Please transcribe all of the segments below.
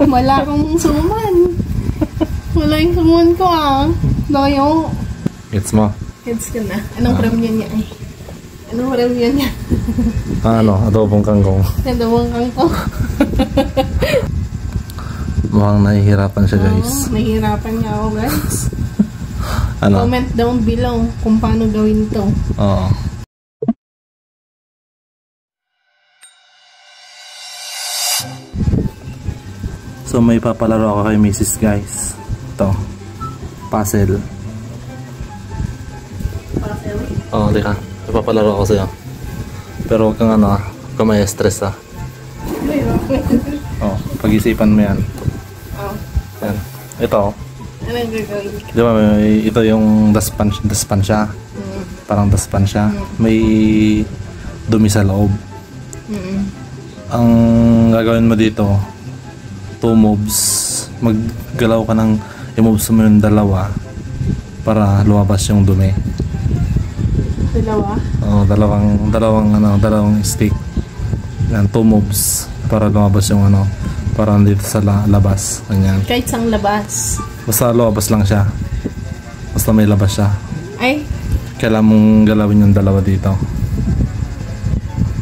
Wala akong suman. Wala yung suman ko Layo. Gets mo? Gets ka na. Anong premyo niya eh? Anong premyo niya? Adobong kangkong. Adobong kangkong. Mukhang nahihirapan siya guys. Nahihirapan niya ako guys. Comment down below kung paano gawin to. Oo. So may papalaro ako kay Mrs. guys. Ito. Puzzle. Puzzle? Oo, teka. May papalaro ako sa'yo. Pero huwag kang huwag kang may stress pag-isipan mo yan. Yan. Ito. Anong gagawin? Di ba ito yung daspan siya. Parang daspan siya. May dumi sa loob. Ang gagawin mo dito, 2 moves. Maggalaw ka ng i-moves mo yung dalawa para lumabas yung dumi. Dalawa? Oo, dalawang stick. Yan, 2 moves para lumabas yung para dito sa labas. Ganyan. Kahit sang labas? Basta lumabas lang siya. Basta may labas siya. Ay? Kailangan mong galawin yung dalawa dito.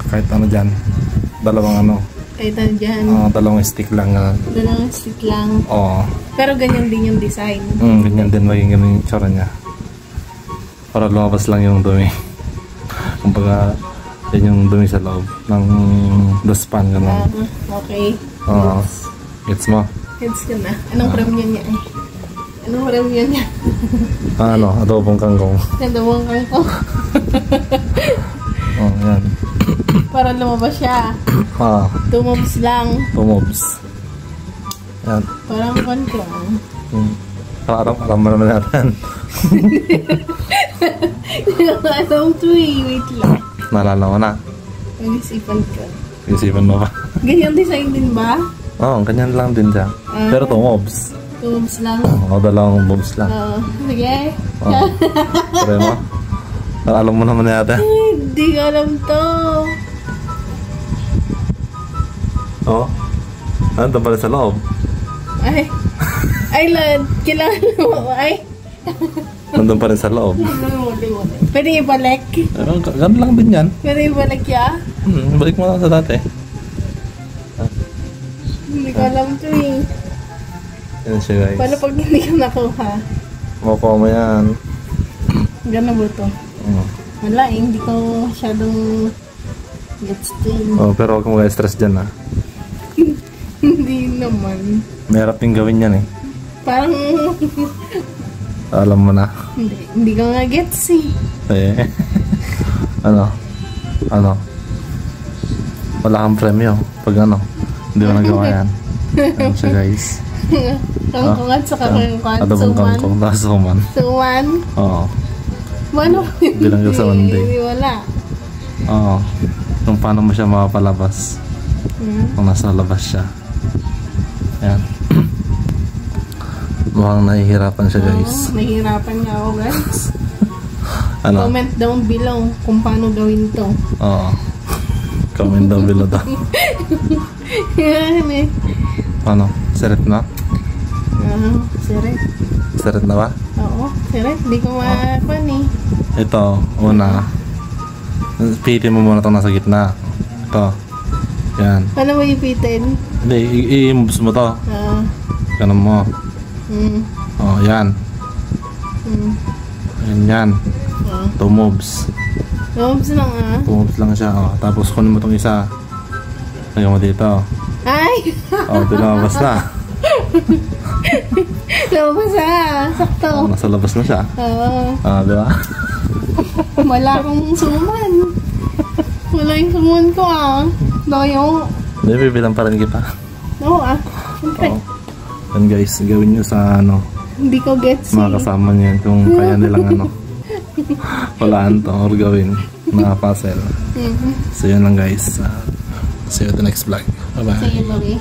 Kahit dyan. Dalawang Kahit dyan. Dalawang stick lang. Dalawang stick lang. Oo. Pero ganyan din yung design. Ganyan din. Maging ganyan yung tsura niya. Para lumabas lang yung dumi. Kumbaga, yan yung dumi sa loob ng daspan. Okay. Gets mo? Gets ka na. Anong premyo niya eh? Anong premyo niya? Adobong kangkong. Adobong kangkong. Yan. Para lumabas siya. 2 moves lang. 2 moves. Yan. Parang kangkong. Alam mo naman natin. Alam to wait lang. Naalala ko na. Mag-isipan ka. Mag-isipan mo ba? Ganyan design din ba? Ganyan lang din siya. Pero 2 moves. 2 moves lang? Dalawang moves lang. Sige. Pare mo? Alam mo naman natin. Hindi ko alam to. Nandun pala sa loob. Ay, lad. Kailangan mo. Nandun pa rin sa loob. Pwede ibalik? Ganun lang din yan. Pwede ibalik ya? Balik mo lang sa dati. Hindi ko alam to eh. Yan siya guys. Paano pag hindi ko nakuha? Makuha mo yan. Gano'n ba ito? Wala eh. Hindi ko masyadong gets to eh. Pero huwag kang mag-stress dyan Hindi naman. Mahirap yung gawin yan eh. Parang alam mo na. Hindi ko nga gets eh. Wala kang premyo pag hindi mo nagawa yan. Ano siya guys. Kangkong at saka kangkong. Adobong kangkong. Suman. Suman? Oo. Ano? Bilang sa Monday. Wala. Kung paano mo siya makapalabas. Kung nasa labas siya. Yan. Mukhang nahihirapan siya guys. Nahihirapan niya ako guys. Comment down below kung paano gawin to. Comment down below daw. Yan eh. Seret na? Seret. Seret na ba? Oo, seret. Hindi ko mapan eh. Ito, una. Pihitin mo muna itong nasa gitna. Ito. Yan. Paano mo ipitin? Hindi, i-moves mo to. Ganun mo. Yan. Yan. 2 moves. 2 moves lang 2 moves lang siya. Tapos kunin mo itong isa. Lagyan mo dito. Ay! Lumabas na. Lumabas na. Sakto. Nasa labas na siya. Diba? Wala akong suman. Wala yung suman ko Layo. Hindi, bibilang pa rin kita. Oo siyempre. Yan guys, gawin nyo sa Hindi ko gets mga kasama nyo yan kung kaya nilang walaan to or gawin na puzzle. So yun lang guys. See you at the next vlog. Bye bye. See you, Lori.